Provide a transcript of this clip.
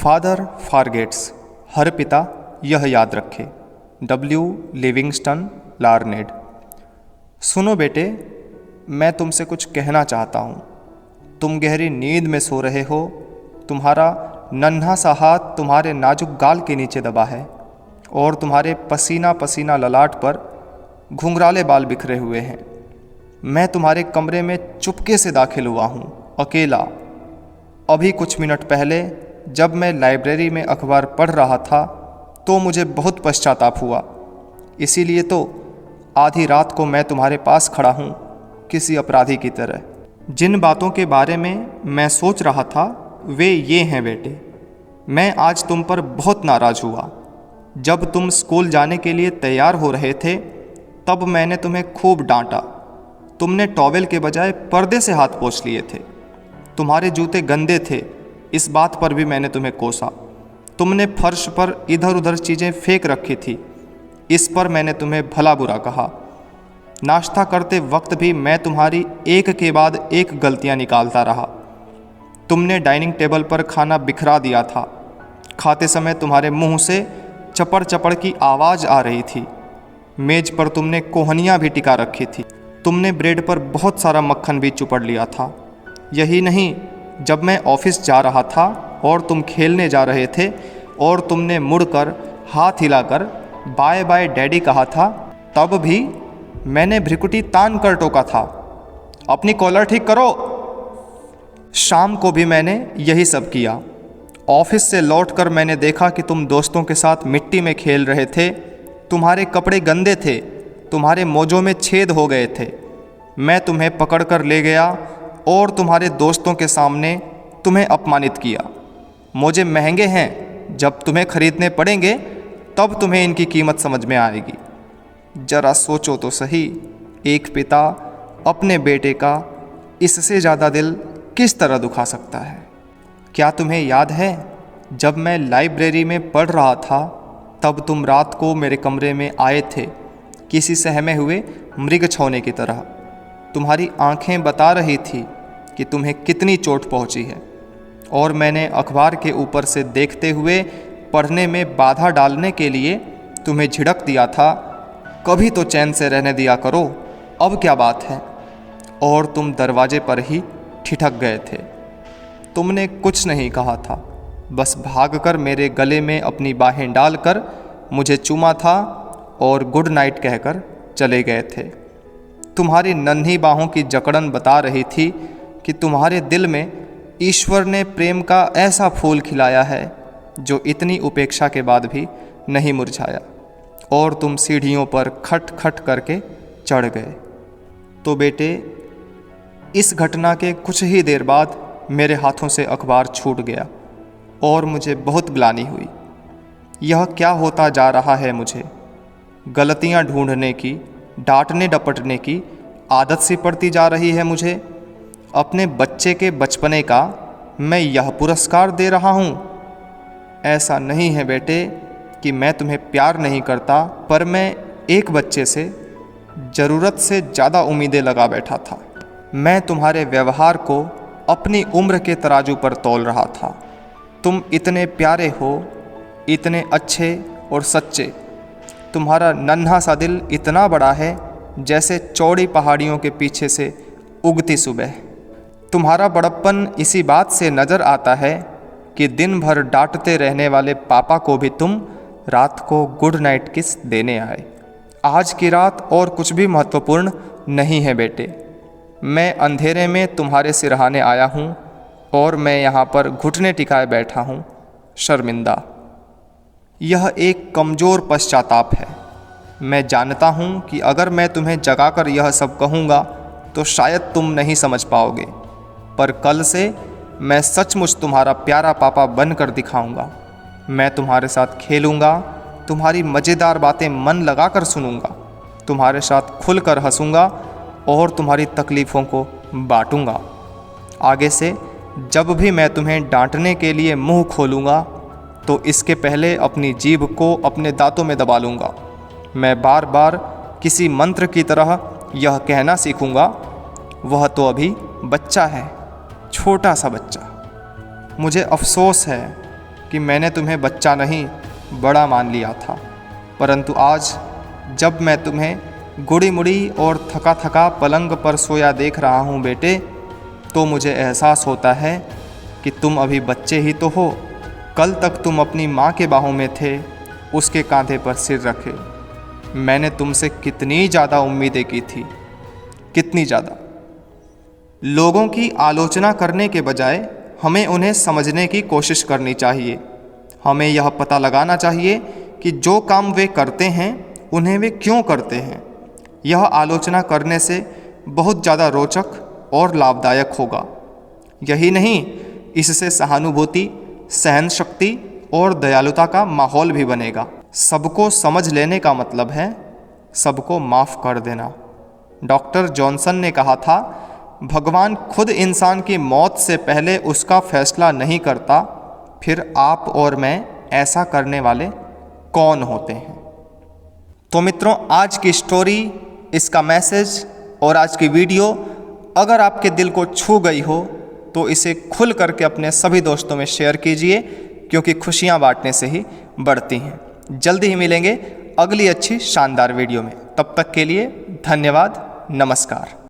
Father forgets, हर पिता यह याद रखे। W. लिविंगस्टन लार्नेड। सुनो बेटे, मैं तुमसे कुछ कहना चाहता हूँ। तुम गहरी नींद में सो रहे हो। तुम्हारा नन्हा सा हाथ तुम्हारे नाजुक गाल के नीचे दबा है और तुम्हारे पसीना पसीना ललाट पर घुंघराले बाल बिखरे हुए हैं। मैं तुम्हारे कमरे में चुपके से दाखिल हुआ हूँ, अकेला। अभी कुछ मिनट पहले जब मैं लाइब्रेरी में अखबार पढ़ रहा था तो मुझे बहुत पश्चाताप हुआ। इसीलिए तो आधी रात को मैं तुम्हारे पास खड़ा हूँ, किसी अपराधी की तरह। जिन बातों के बारे में मैं सोच रहा था वे ये हैं बेटे। मैं आज तुम पर बहुत नाराज़ हुआ। जब तुम स्कूल जाने के लिए तैयार हो रहे थे तब मैंने तुम्हें खूब डांटा। तुमने टॉवेल के बजाय पर्दे से हाथ पोंछ लिए थे। तुम्हारे जूते गंदे थे, इस बात पर भी मैंने तुम्हें कोसा। तुमने फर्श पर इधर उधर चीज़ें फेंक रखी थी, इस पर मैंने तुम्हें भला बुरा कहा। नाश्ता करते वक्त भी मैं तुम्हारी एक के बाद एक गलतियां निकालता रहा। तुमने डाइनिंग टेबल पर खाना बिखरा दिया था। खाते समय तुम्हारे मुंह से चपड़ चपड़ की आवाज़ आ रही थी। मेज पर तुमने कोहनियाँ भी टिका रखी थी। तुमने ब्रेड पर बहुत सारा मक्खन भी चुपड़ लिया था। यही नहीं, जब मैं ऑफिस जा रहा था और तुम खेलने जा रहे थे और तुमने मुड़कर हाथ हिलाकर बाय बाय डैडी कहा था, तब भी मैंने भ्रिकुटी तान कर टोका था, अपनी कॉलर ठीक करो। शाम को भी मैंने यही सब किया। ऑफिस से लौटकर मैंने देखा कि तुम दोस्तों के साथ मिट्टी में खेल रहे थे। तुम्हारे कपड़े गंदे थे, तुम्हारे मोजों में छेद हो गए थे। मैं तुम्हें पकड़कर ले गया और तुम्हारे दोस्तों के सामने तुम्हें अपमानित किया। मोजे महंगे हैं, जब तुम्हें खरीदने पड़ेंगे तब तुम्हें इनकी कीमत समझ में आएगी। जरा सोचो तो सही, एक पिता अपने बेटे का इससे ज़्यादा दिल किस तरह दुखा सकता है। क्या तुम्हें याद है, जब मैं लाइब्रेरी में पढ़ रहा था तब तुम रात को मेरे कमरे में आए थे, किसी सहमे हुए मृग छौने की तरह। तुम्हारी आंखें बता रही थी कि तुम्हें कितनी चोट पहुंची है और मैंने अखबार के ऊपर से देखते हुए पढ़ने में बाधा डालने के लिए तुम्हें झिड़क दिया था। कभी तो चैन से रहने दिया करो, अब क्या बात है। और तुम दरवाजे पर ही ठिठक गए थे। तुमने कुछ नहीं कहा था, बस भागकर मेरे गले में अपनी बाहें डालकर मुझे चूमा था और गुड नाइट कहकर चले गए थे। तुम्हारी नन्ही बाहों की जकड़न बता रही थी कि तुम्हारे दिल में ईश्वर ने प्रेम का ऐसा फूल खिलाया है जो इतनी उपेक्षा के बाद भी नहीं मुरझाया। और तुम सीढ़ियों पर खट खट करके चढ़ गए। तो बेटे, इस घटना के कुछ ही देर बाद मेरे हाथों से अखबार छूट गया और मुझे बहुत ग्लानि हुई। यह क्या होता जा रहा है मुझे? गलतियां ढूंढने की, डांटने डपटने की आदत सी पड़ती जा रही है मुझे। अपने बच्चे के बचपने का मैं यह पुरस्कार दे रहा हूँ। ऐसा नहीं है बेटे कि मैं तुम्हें प्यार नहीं करता, पर मैं एक बच्चे से ज़रूरत से ज़्यादा उम्मीदें लगा बैठा था। मैं तुम्हारे व्यवहार को अपनी उम्र के तराजू पर तौल रहा था। तुम इतने प्यारे हो, इतने अच्छे और सच्चे। तुम्हारा नन्हा सा दिल इतना बड़ा है जैसे चौड़ी पहाड़ियों के पीछे से उगती सुबह। तुम्हारा बड़प्पन इसी बात से नज़र आता है कि दिन भर डांटते रहने वाले पापा को भी तुम रात को गुड नाइट किस देने आए। आज की रात और कुछ भी महत्वपूर्ण नहीं है बेटे। मैं अंधेरे में तुम्हारे सिरहाने आया हूँ और मैं यहाँ पर घुटने टिकाए बैठा हूँ, शर्मिंदा। यह एक कमज़ोर पश्चाताप है। मैं जानता हूँ कि अगर मैं तुम्हें जगाकर यह सब कहूँगा तो शायद तुम नहीं समझ पाओगे, पर कल से मैं सचमुच तुम्हारा प्यारा पापा बनकर दिखाऊंगा। मैं तुम्हारे साथ खेलूंगा, तुम्हारी मज़ेदार बातें मन लगाकर सुनूंगा, तुम्हारे साथ खुलकर हंसूंगा और तुम्हारी तकलीफ़ों को बांटूंगा। आगे से जब भी मैं तुम्हें डांटने के लिए मुंह खोलूंगा तो इसके पहले अपनी जीभ को अपने दांतों में दबा लूँगा। मैं बार बार किसी मंत्र की तरह यह कहना सीखूंगा, वह तो अभी बच्चा है, छोटा सा बच्चा। मुझे अफसोस है कि मैंने तुम्हें बच्चा नहीं बड़ा मान लिया था, परंतु आज जब मैं तुम्हें गुड़ी मुड़ी और थका थका पलंग पर सोया देख रहा हूँ बेटे, तो मुझे एहसास होता है कि तुम अभी बच्चे ही तो हो। कल तक तुम अपनी माँ के बाहों में थे, उसके कांधे पर सिर रखे। मैंने तुमसे कितनी ज़्यादा उम्मीदें की थी, कितनी ज़्यादा। लोगों की आलोचना करने के बजाय हमें उन्हें समझने की कोशिश करनी चाहिए। हमें यह पता लगाना चाहिए कि जो काम वे करते हैं उन्हें वे क्यों करते हैं। यह आलोचना करने से बहुत ज़्यादा रोचक और लाभदायक होगा। यही नहीं, इससे सहानुभूति, सहन शक्ति और दयालुता का माहौल भी बनेगा। सबको समझ लेने का मतलब है सबको माफ़ कर देना। डॉक्टर जॉनसन ने कहा था, भगवान खुद इंसान की मौत से पहले उसका फैसला नहीं करता, फिर आप और मैं ऐसा करने वाले कौन होते हैं। तो मित्रों, आज की स्टोरी, इसका मैसेज और आज की वीडियो अगर आपके दिल को छू गई हो तो इसे खुल करके अपने सभी दोस्तों में शेयर कीजिए, क्योंकि खुशियां बांटने से ही बढ़ती हैं। जल्दी ही मिलेंगे अगली अच्छी शानदार वीडियो में। तब तक के लिए धन्यवाद, नमस्कार।